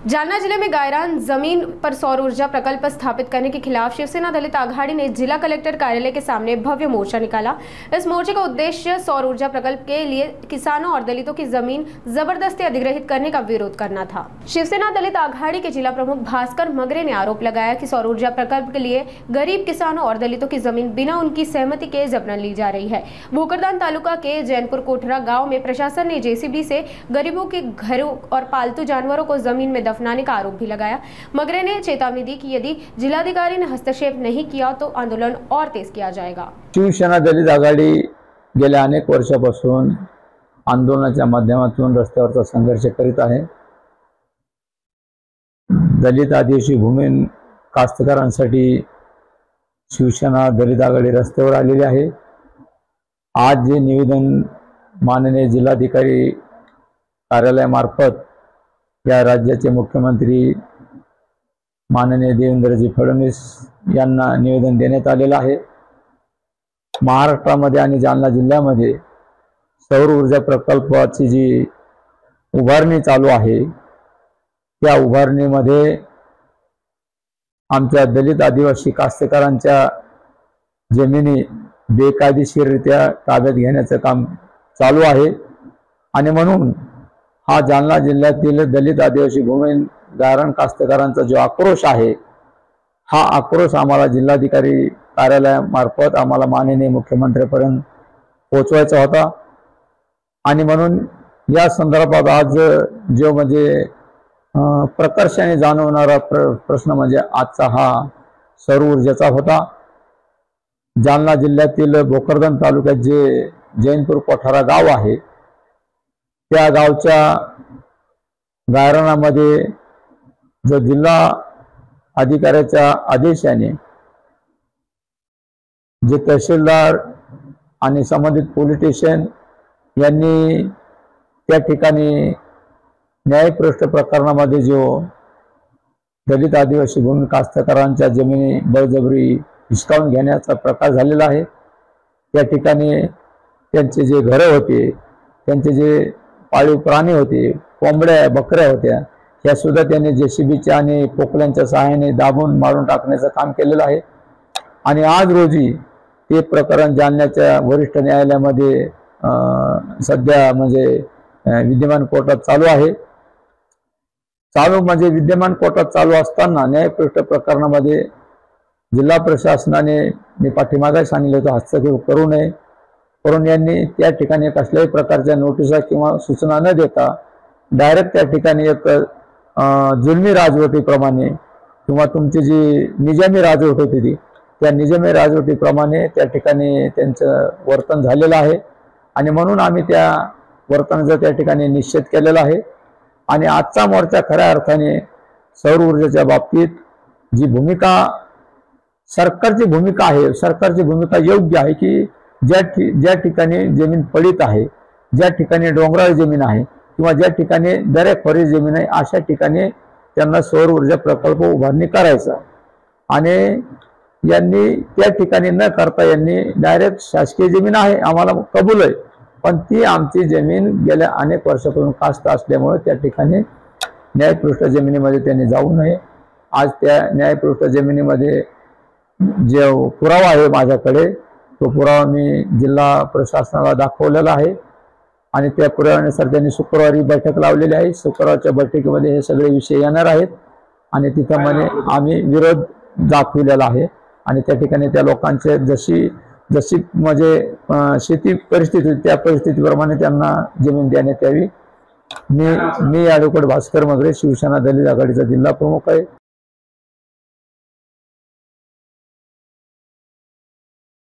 जालना जिले में गायरान जमीन पर सौर ऊर्जा प्रकल्प स्थापित करने के खिलाफ शिवसेना दलित आघाड़ी ने जिला कलेक्टर कार्यालय के सामने भव्य मोर्चा निकाला। इस मोर्चे का उद्देश्य सौर ऊर्जा प्रकल्प के लिए किसानों और दलितों की जमीन जबरदस्ती अधिग्रहित करने का विरोध करना था। शिवसेना दलित आघाड़ी के जिला प्रमुख भास्कर मगरे ने आरोप लगाया कि सौर ऊर्जा प्रकल्प के लिए गरीब किसानों और दलितों की जमीन बिना उनकी सहमति के जबरन ली जा रही है। भोकरदान तालुका के जैनपुर कोठरा गाँव में प्रशासन ने जेसीबी से गरीबों के घरों और पालतू जानवरों को जमीन में दफनाने का आरोप भी लगाया। मगरे ने चेतावनी दी कि यदि जिलाधिकारी ने हस्तक्षेप नहीं किया तो आंदोलन और तेज किया जाएगा। शिवसेना दलित आघाडी गेल्या अनेक वर्षापासून आंदोलनाच्या माध्यमातून रस्त्यावरचा संघर्ष करीत आहे। दलित आदिवासी भूमी कास्तकारांसाठी शिवसेना दलित आघाडी रस्त्यावर आलेली आहे। आज जे निवेदन माननीय जिल्हाधिकारी कार्यालयामार्फत या राज्याचे मुख्यमंत्री माननीय देवेंद्रजी फडणवीस यांना निवेदन देण्यात आलेलं आहे। महाराष्ट्रामध्ये आणि जालना जिल्ह्यामध्ये सौर ऊर्जा प्रकल्पाची जी उभारणी चालू आहे त्या उभारणीमध्ये आमच्या दलित आदिवासी कास्तकारांच्या जमिनी बेकायदेशीररित्या ताब्यात घेण्याचं काम चालू आहे आणि म्हणून हा जालना जिल्ह्यातील दलित आदिवासी भूमी गायरान कास्तकारांचा जो आक्रोश आहे हा आक्रोश आम्हाला जिल्हाधिकारी कार्यालयामार्फत आम्हाला माननीय मुख्यमंत्र्यांपर्यंत पोहोचवायचा होता आणि म्हणून या संदर्भात आज जो म्हणजे प्रकर्षाने जाणवणारा प्रश्न म्हणजे आजचा हा सौर ऊर्जेचा होता। जालना जिल्ह्यातील भोकरदान तालुक्यात जे जैनपूर कोठारा गाव आहे त्या गावच्या गायरानामध्ये जो जिल्हा अधिकाऱ्याच्या आदेशाने जे तहसीलदार आणि संबंधित पोलीस स्टेशन यांनी त्या ठिकाणी न्यायप्रविष्ट प्रकरणामध्ये जो दलित आदिवासी भूमी कास्तकारांच्या जमिनी बळजबरी हिसकावून घेण्याचा प्रकार झालेला आहे। त्या ठिकाणी त्यांचे जे घरे होते, त्यांचे जे पाळीव प्राणी होते, कोंबड्या बकऱ्या होत्या, ह्या सुद्धा त्यांनी जेसीबीच्या आणि पोकल्यांच्या सहाय्याने दाबून मारून टाकण्याचं काम केलेलं आहे। आणि आज रोजी ते प्रकरण जालन्याच्या वरिष्ठ न्यायालयामध्ये सध्या म्हणजे विद्यमान कोर्टात चालू आहे। म्हणजे विद्यमान कोर्टात चालू असताना न्यायप्रविष्ट प्रकरणामध्ये जिल्हा प्रशासनाने मी पाठीमागे सांगितले होते हस्तक्षेप करू नये, परंतु यांनी त्या ठिकाणी कसल्याही प्रकारच्या नोटिसा किंवा सूचना न देता डायरेक्ट त्या ठिकाणी एक जुलमी राजवटीप्रमाणे किंवा तुमची जी निजामी राजवट होती ती त्या निजामी राजवटीप्रमाणे त्या ठिकाणी त्यांचं वर्तन झालेलं आहे आणि म्हणून आम्ही त्या वर्तनाचा त्या ठिकाणी निषेध केलेला आहे। आणि आजचा मोर्चा खऱ्या अर्थाने सौर ऊर्जेच्या बाबतीत जी भूमिका सरकारची भूमिका आहे, सरकारची भूमिका योग्य आहे की ज्या ठिकाणी जमीन पडीत आहे, ज्या ठिकाणी डोंगराळ जमीन आहे किंवा ज्या ठिकाणी दरेखोरी जमीन आहे अशा ठिकाणी त्यांना सौर ऊर्जा प्रकल्प उभारणी करायचा आणि यांनी त्या ठिकाणी न करता यांनी डायरेक्ट शासकीय जमीन आहे आम्हाला कबूल आहे, पण ती आमची जमीन गेल्या अनेक वर्षापासून कास्त असल्यामुळे त्या ठिकाणी न्यायपृष्ठ जमिनीमध्ये त्यांनी जाऊ नये। आज त्या न्यायपृष्ठ जमिनीमध्ये जो पुरावा आहे माझ्याकडे तो पुरावा मी जिल्हा प्रशासनाला दाखवलेला आहे आणि त्या पुराव्यानुसार त्यांनी शुक्रवारी बैठक लावलेली आहे। शुक्रवारच्या बैठकीमध्ये हे सगळे विषय येणार आहेत आणि तिथं म्हणे आम्ही विरोध दाखविलेला आहे आणि त्या ठिकाणी त्या लोकांचे जशी म्हणजे शेती परिस्थिती त्या परिस्थितीप्रमाणे त्यांना जमीन देण्यात यावी। मी ॲडव्होकेट भास्कर मगरे शिवसेना दलित आघाडीचा जिल्हा प्रमुख आहे।